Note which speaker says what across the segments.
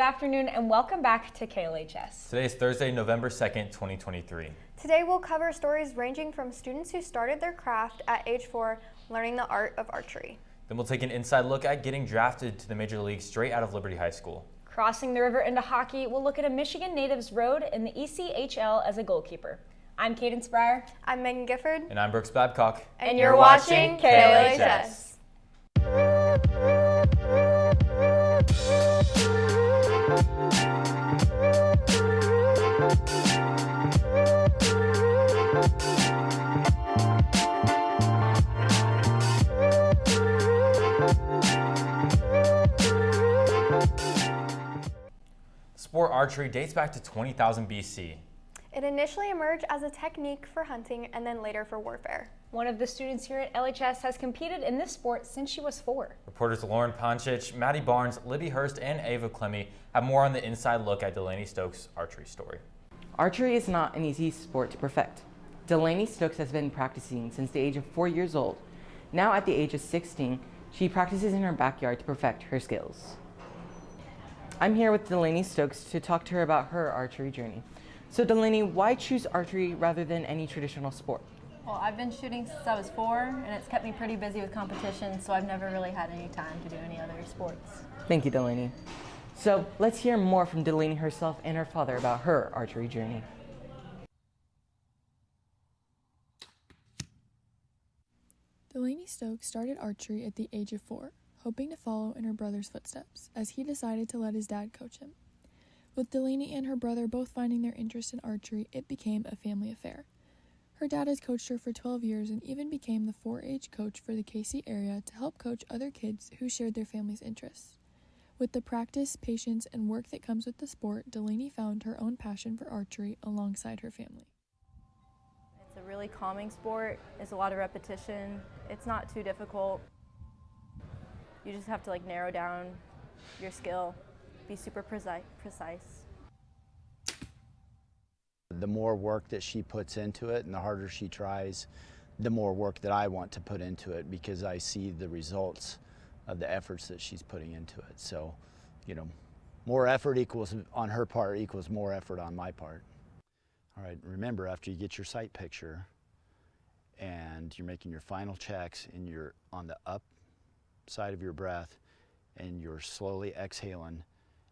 Speaker 1: afternoon, and welcome back to KLHS.
Speaker 2: Today is Thursday, November 2nd, 2023.
Speaker 3: Today we'll cover stories ranging from students who started their craft at age 4, learning the art of archery.
Speaker 2: Then we'll take an inside look at getting drafted to the Major League straight out of Liberty High School.
Speaker 1: Crossing the river into hockey, we'll look at a Michigan native's road in the ECHL as a goalkeeper. I'm Cadence Breyer.
Speaker 3: I'm Megan Gifford.
Speaker 2: And I'm Brooks Babcock.
Speaker 3: And you're watching KLHS.
Speaker 2: Sport archery dates back to 20,000 BC.
Speaker 3: It initially emerged as a technique for hunting and then later for warfare.
Speaker 1: One of the students here at LHS has competed in this sport since she was 4.
Speaker 2: Reporters Lauren Ponchich, Maddie Barnes, Libby Hurst, and Ava Clemmy have more on the inside look at Delaney Stokes' archery story.
Speaker 4: Archery is not an easy sport to perfect. Delaney Stokes has been practicing since the age of 4 years old. Now at the age of 16, she practices in her backyard to perfect her skills. I'm here with Delaney Stokes to talk to her about her archery journey. So Delaney, why choose archery rather than any traditional sport?
Speaker 5: Well, I've been shooting since I was 4, and it's kept me pretty busy with competition, so I've never really had any time to do any other sports.
Speaker 4: Thank you, Delaney. So let's hear more from Delaney herself and her father about her archery journey.
Speaker 6: Delaney Stokes started archery at the age of 4, hoping to follow in her brother's footsteps, as he decided to let his dad coach him. With Delaney and her brother both finding their interest in archery, it became a family affair. Her dad has coached her for 12 years and even became the 4-H coach for the KC area to help coach other kids who shared their family's interests. With the practice, patience, and work that comes with the sport, Delaney found her own passion for archery alongside her family.
Speaker 5: It's a really calming sport. It's a lot of repetition. It's not too difficult. You just have to narrow down your skill, be super precise.
Speaker 7: The more work that she puts into it and the harder she tries, the more work that I want to put into it because I see the results of the efforts that she's putting into it. So, more effort on her part equals more effort on my part. All right, remember after you get your sight picture and you're making your final checks and you're on the up side of your breath and you're slowly exhaling,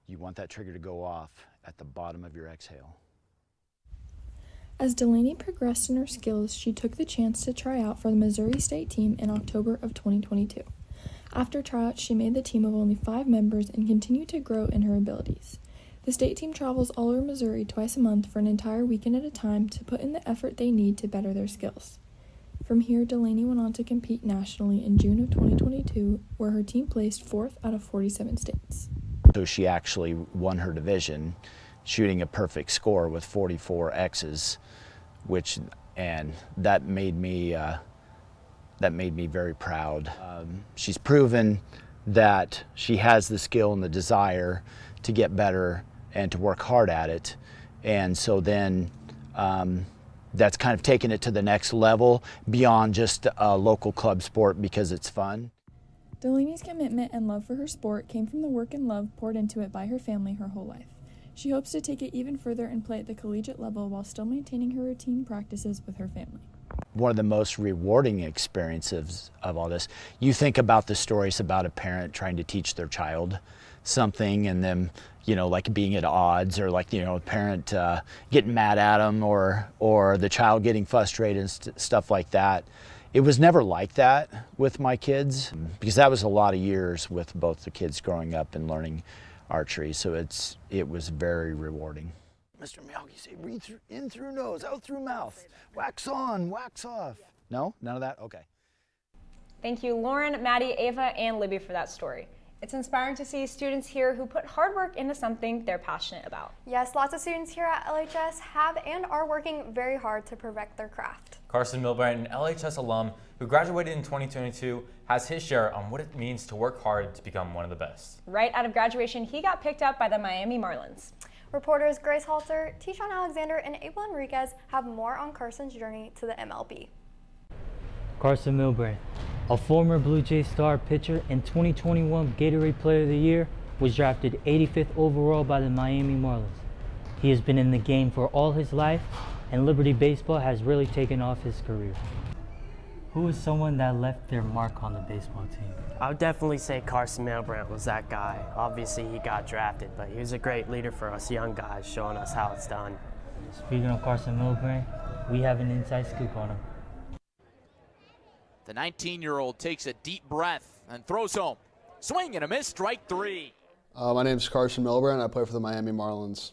Speaker 7: you want that trigger to go off at the bottom of your exhale.
Speaker 6: As Delaney progressed in her skills, she took the chance to try out for the Missouri State team in October of 2022. After tryouts, she made the team of only 5 members and continued to grow in her abilities. The state team travels all over Missouri twice a month for an entire weekend at a time to put in the effort they need to better their skills. From here, Delaney went on to compete nationally in June of 2022, where her team placed 4th out of 47 states.
Speaker 7: So she actually won her division, shooting a perfect score with 44 X's, and that made me very proud. She's proven that she has the skill and the desire to get better and to work hard at it, and so then that's kind of taken it to the next level beyond just a local club sport because it's fun.
Speaker 6: Delaney's commitment and love for her sport came from the work and love poured into it by her family her whole life. She hopes to take it even further and play at the collegiate level while still maintaining her routine practices with her family.
Speaker 7: One of the most rewarding experiences of all this, you think about the stories about a parent trying to teach their child something and them, being at odds, or a parent getting mad at them, or the child getting frustrated and stuff like that. It was never like that with my kids because that was a lot of years with both the kids growing up and learning archery, so it was very rewarding. Mr. Miyagi, say breathe through, in through nose, out through mouth, wax on, wax off. No, none of that? Okay.
Speaker 1: Thank you, Lauren, Maddie, Ava, and Libby for that story. It's inspiring to see students here who put hard work into something they're passionate about.
Speaker 3: Yes, lots of students here at LHS have and are working very hard to perfect their craft.
Speaker 2: Carson Milbright, an LHS alum who graduated in 2022, has his share on what it means to work hard to become one of the best.
Speaker 1: Right out of graduation, he got picked up by the Miami Marlins.
Speaker 3: Reporters Grace Halter, Tishawn Alexander, and Abel Enriquez have more on Carson's journey to the MLB.
Speaker 8: Carson Milbright, a former Blue Jay star pitcher and 2021 Gatorade Player of the Year, was drafted 85th overall by the Miami Marlins. He has been in the game for all his life, and Liberty Baseball has really taken off his career. Who is someone that left their mark on the baseball team?
Speaker 9: I would definitely say Carson Milbrandt was that guy. Obviously, he got drafted, but he was a great leader for us young guys, showing us how it's done.
Speaker 8: Speaking of Carson Milbrandt, we have an inside scoop on him.
Speaker 10: The 19-year-old takes a deep breath and throws home. Swing and a miss, strike three.
Speaker 11: My name is Carson Milbrandt. I play for the Miami Marlins.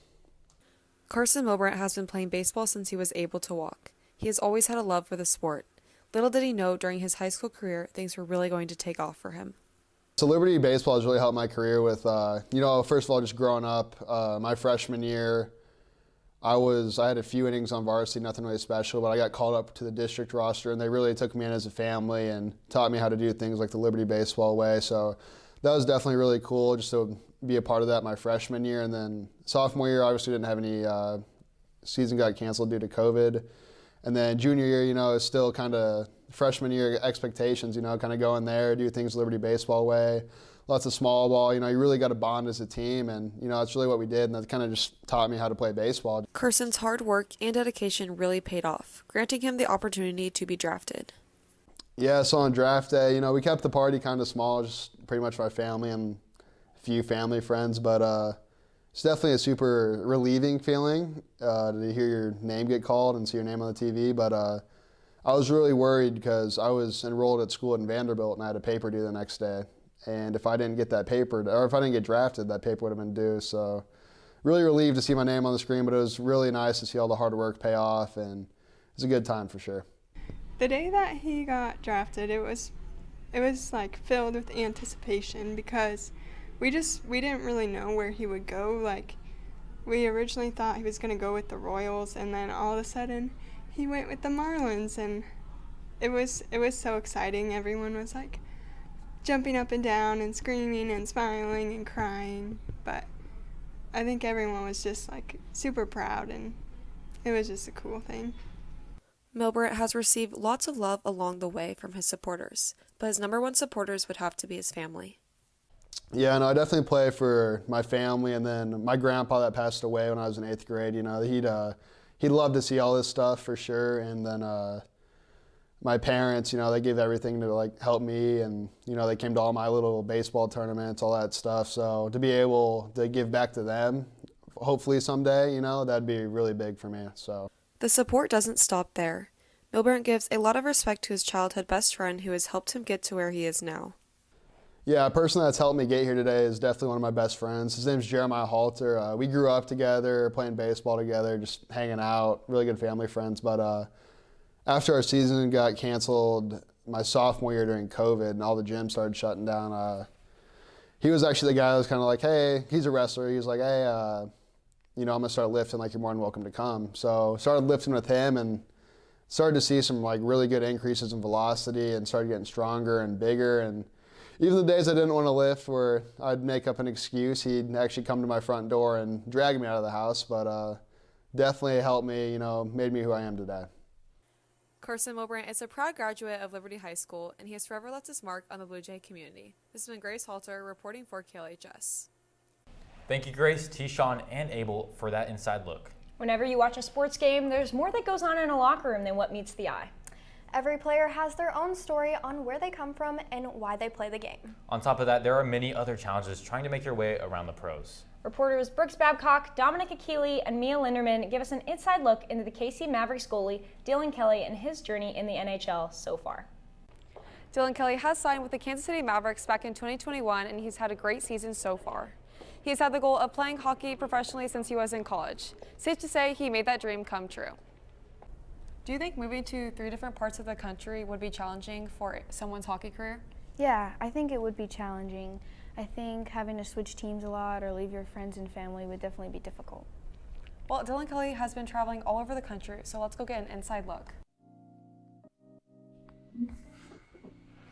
Speaker 12: Carson Milbrandt has been playing baseball since he was able to walk. He has always had a love for the sport. Little did he know during his high school career, things were really going to take off for him.
Speaker 11: So Liberty Baseball has really helped my career with, first of all, just growing up. My freshman year, I had a few innings on varsity, nothing really special, but I got called up to the district roster, and they really took me in as a family and taught me how to do things like the Liberty Baseball way. So that was definitely really cool just to be a part of that my freshman year. And then sophomore year, obviously didn't have any season got canceled due to COVID. And then junior year, is still kind of freshman year expectations, kind of go in there, do things Liberty Baseball way. Lots of small ball, you really got to bond as a team, and that's really what we did, and that kind of just taught me how to play baseball.
Speaker 12: Carson's hard work and dedication really paid off, granting him the opportunity to be drafted.
Speaker 11: Yeah, so on draft day, we kept the party kind of small, just pretty much my family and a few family friends, but it's definitely a super relieving feeling to hear your name get called and see your name on the TV, but I was really worried because I was enrolled at school in Vanderbilt and I had a paper due the next day. And if I didn't get that paper, or if I didn't get drafted, that paper would have been due. So really relieved to see my name on the screen, but it was really nice to see all the hard work pay off, and it was a good time for sure.
Speaker 13: The day that he got drafted, it was like filled with anticipation because we didn't really know where he would go. Like, we originally thought he was going to go with the Royals, and then all of a sudden he went with the Marlins, and it was so exciting. Everyone was like jumping up and down and screaming and smiling and crying, but I think everyone was just like super proud, and it was just a cool thing.
Speaker 12: Milbrandt has received lots of love along the way from his supporters, but his number one supporters would have to be his family.
Speaker 11: Yeah, no, I definitely play for my family, and then my grandpa that passed away when I was in 8th grade, he'd love to see all this stuff for sure, and then my parents, they gave everything to like help me, and they came to all my little baseball tournaments, all that stuff. So to be able to give back to them, hopefully someday, that'd be really big for me. So
Speaker 12: the support doesn't stop there. Milbrandt gives a lot of respect to his childhood best friend who has helped him get to where he is now.
Speaker 11: Yeah, a person that's helped me get here today is definitely one of my best friends. His name's Jeremiah Halter. We grew up together, playing baseball together, just hanging out, really good family friends. But after our season got canceled my sophomore year during COVID and all the gyms started shutting down, he was actually the guy that was kind of like, hey, he's a wrestler. He was like, hey, I'm going to start lifting, like, you're more than welcome to come. So started lifting with him and started to see some like really good increases in velocity and started getting stronger and bigger. And even the days I didn't want to lift where I'd make up an excuse, he'd actually come to my front door and drag me out of the house. But definitely helped me, made me who I am today.
Speaker 12: Carson Milbrandt is a proud graduate of Liberty High School, and he has forever left his mark on the Blue Jay community. This has been Grace Halter reporting for KLHS.
Speaker 2: Thank you, Grace, T-Shawn, and Abel for that inside look.
Speaker 1: Whenever you watch a sports game, there's more that goes on in a locker room than what meets the eye.
Speaker 3: Every player has their own story on where they come from and why they play the game.
Speaker 2: On top of that, there are many other challenges trying to make your way around the pros.
Speaker 1: Reporters Brooks Babcock, Dominic Akili, and Mia Linderman give us an inside look into the KC Mavericks goalie, Dylan Kelly, and his journey in the NHL so far.
Speaker 14: Dylan Kelly has signed with the Kansas City Mavericks back in 2021, and he's had a great season so far. He's had the goal of playing hockey professionally since he was in college. Safe to say he made that dream come true. Do you think moving to 3 different parts of the country would be challenging for someone's hockey career?
Speaker 15: Yeah, I think it would be challenging. I think having to switch teams a lot or leave your friends and family would definitely be difficult.
Speaker 14: Well, Dylan Kelly has been traveling all over the country, so let's go get an inside look.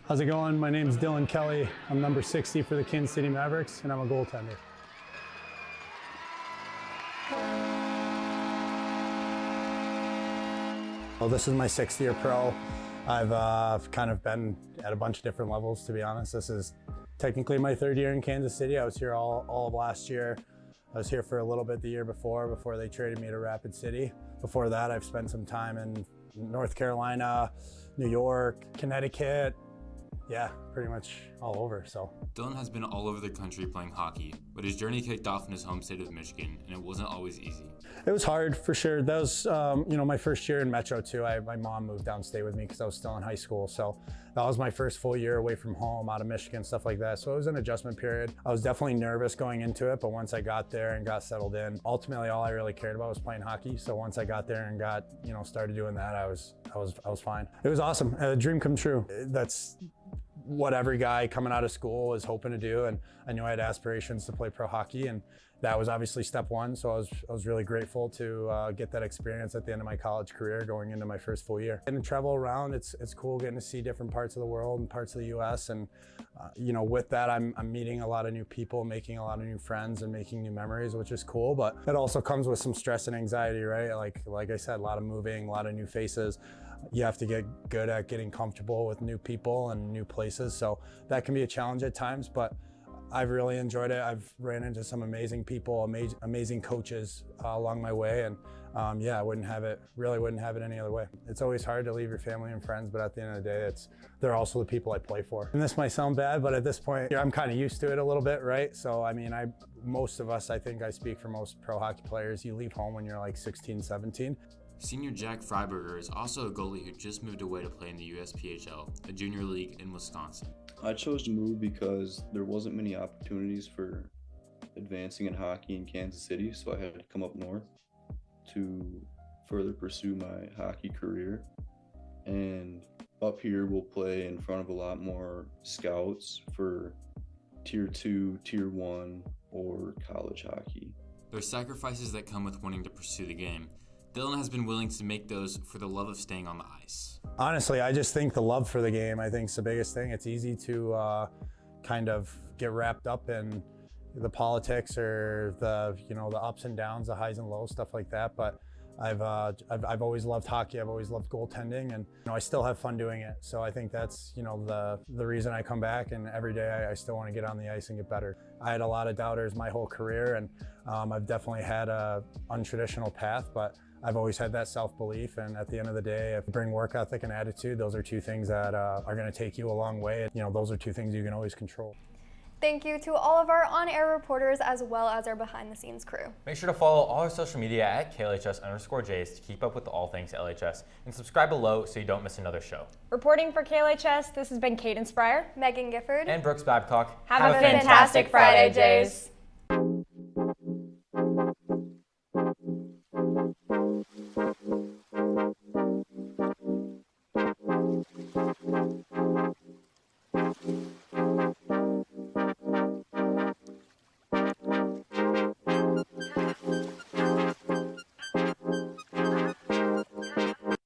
Speaker 16: How's it going? My name is Dylan Kelly. I'm number 60 for the Kansas City Mavericks, and I'm a goaltender. Well, this is my 6th year pro. I've kind of been at a bunch of different levels, to be honest. This is technically my third year in Kansas City. I was here all of last year. I was here for a little bit the year before they traded me to Rapid City. Before that, I've spent some time in North Carolina, New York, Connecticut. Yeah, pretty much all over, so.
Speaker 2: Dylan has been all over the country playing hockey, but his journey kicked off in his home state of Michigan, and it wasn't always easy.
Speaker 16: It was hard for sure. That was, my first year in Metro too. My mom moved downstate with me because I was still in high school. So that was my first full year away from home, out of Michigan, stuff like that. So it was an adjustment period. I was definitely nervous going into it, but once I got there and got settled in, ultimately all I really cared about was playing hockey. So once I got there and got, started doing that, I was fine. It was awesome. A dream come true. That's what every guy coming out of school was hoping to do, and I knew I had aspirations to play pro hockey, and that was obviously step one. So I was really grateful to get that experience at the end of my college career, going into my first full year. And to travel around, it's cool getting to see different parts of the world and parts of the U.S. And with that, I'm meeting a lot of new people, making a lot of new friends, and making new memories, which is cool. But it also comes with some stress and anxiety, right? Like I said, a lot of moving, a lot of new faces. You have to get good at getting comfortable with new people and new places. So that can be a challenge at times, but I've really enjoyed it. I've ran into some amazing people, amazing coaches along my way. And I wouldn't have it any other way. It's always hard to leave your family and friends, but at the end of the day, they're also the people I play for. And this might sound bad, but at this point, I'm kind of used to it a little bit, right? So, most of us, I think I speak for most pro hockey players, you leave home when you're like 16, 17.
Speaker 2: Senior Jack Freiberger is also a goalie who just moved away to play in the USPHL, a junior league in Wisconsin.
Speaker 17: I chose to move because there wasn't many opportunities for advancing in hockey in Kansas City, so I had to come up north to further pursue my hockey career. And up here we'll play in front of a lot more scouts for Tier 2, Tier 1, or college hockey.
Speaker 2: There's sacrifices that come with wanting to pursue the game. Dylan has been willing to make those for the love of staying on the ice.
Speaker 16: Honestly, I just think the love for the game, I think, is the biggest thing. It's easy to kind of get wrapped up in the politics or the ups and downs, the highs and lows, stuff like that. But I've always loved hockey. I've always loved goaltending, and I still have fun doing it. So I think that's the reason I come back, and every day I still want to get on the ice and get better. I had a lot of doubters my whole career, and I've definitely had a untraditional path, but I've always had that self-belief, and at the end of the day, if you bring work ethic and attitude, those are two things that are going to take you a long way. Those are two things you can always control.
Speaker 3: Thank you to all of our on-air reporters as well as our behind-the-scenes crew.
Speaker 2: Make sure to follow all our social media at KLHS_Jays to keep up with all things LHS, and subscribe below so you don't miss another show.
Speaker 1: Reporting for KLHS, this has been Caden Spryer,
Speaker 3: Megan Gifford,
Speaker 2: and Brooks Babcock.
Speaker 1: Have a fantastic Friday, Jays.